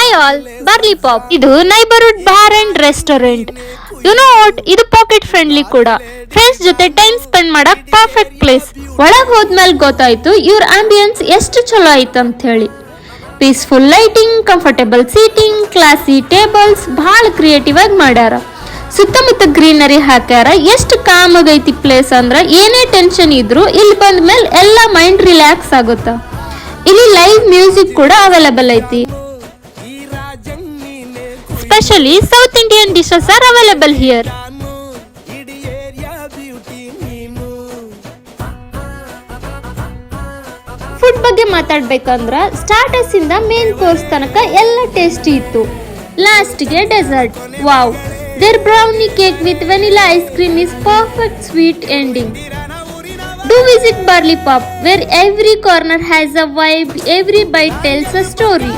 Hi all, Burly Pop ಇದು neighbourhood bar and restaurant. You know what, ಇದು pocket friendly ಕೂಡ. Friends ಜೊತೆ time spend ಮಾಡಕ್ perfect place. ಒಳಗ್ ಹೋದ್ಮೇಲೆ ಗೊತ್ತಾಯ್ತು ಇವ್ರ ಆಂಬಿಯನ್ಸ್ ಎಷ್ಟು ಚಲೋ ಐತೆ ಅಂತ ಹೇಳಿ. Peaceful lighting, comfortable seating, classy tables, ಬಹಳ ಕ್ರಿಯೇಟಿವ್ ಆಗಿ ಮಾಡ್ಯಾರ. ಸುತ್ತಮುತ್ತ ಗ್ರೀನರಿ ಹಾಕ್ಯಾರ. ಎಷ್ಟು ಕಾಮ್ ಆಗೈತಿ ಪ್ಲೇಸ್ ಅಂದ್ರ ಏನೇ ಟೆನ್ಷನ್ ಇದ್ರು ಇಲ್ಲಿ ಬಂದ ಮೇಲೆ ಎಲ್ಲ ಮೈಂಡ್ ರಿಲ್ಯಾಕ್ಸ್ ಆಗುತ್ತ. ಇಲ್ಲಿ ಲೈವ್ ಮ್ಯೂಸಿಕ್ ಕೂಡ ಅವೈಲೇಬಲ್ ಐತಿ. Specially south Indian dishes are available here. Food ಬಗ್ಗೆ ಮಾತಾಡ್ಬೇಕಂದ್ರ ಸ್ಟಾರ್ಟರ್ಸ್ ಇಂದ ಮೇನ್ ಕೋರ್ಸ್ ತನಕ ಎಲ್ಲ ಟೇಸ್ಟಿ ಇತ್ತು. ಲಾಸ್ಟ್ಗೆ dessert. Wow, their brownie cake with vanilla ice cream is perfect sweet ending. Do visit Barley Pop, where every corner has a vibe, every bite tells a story.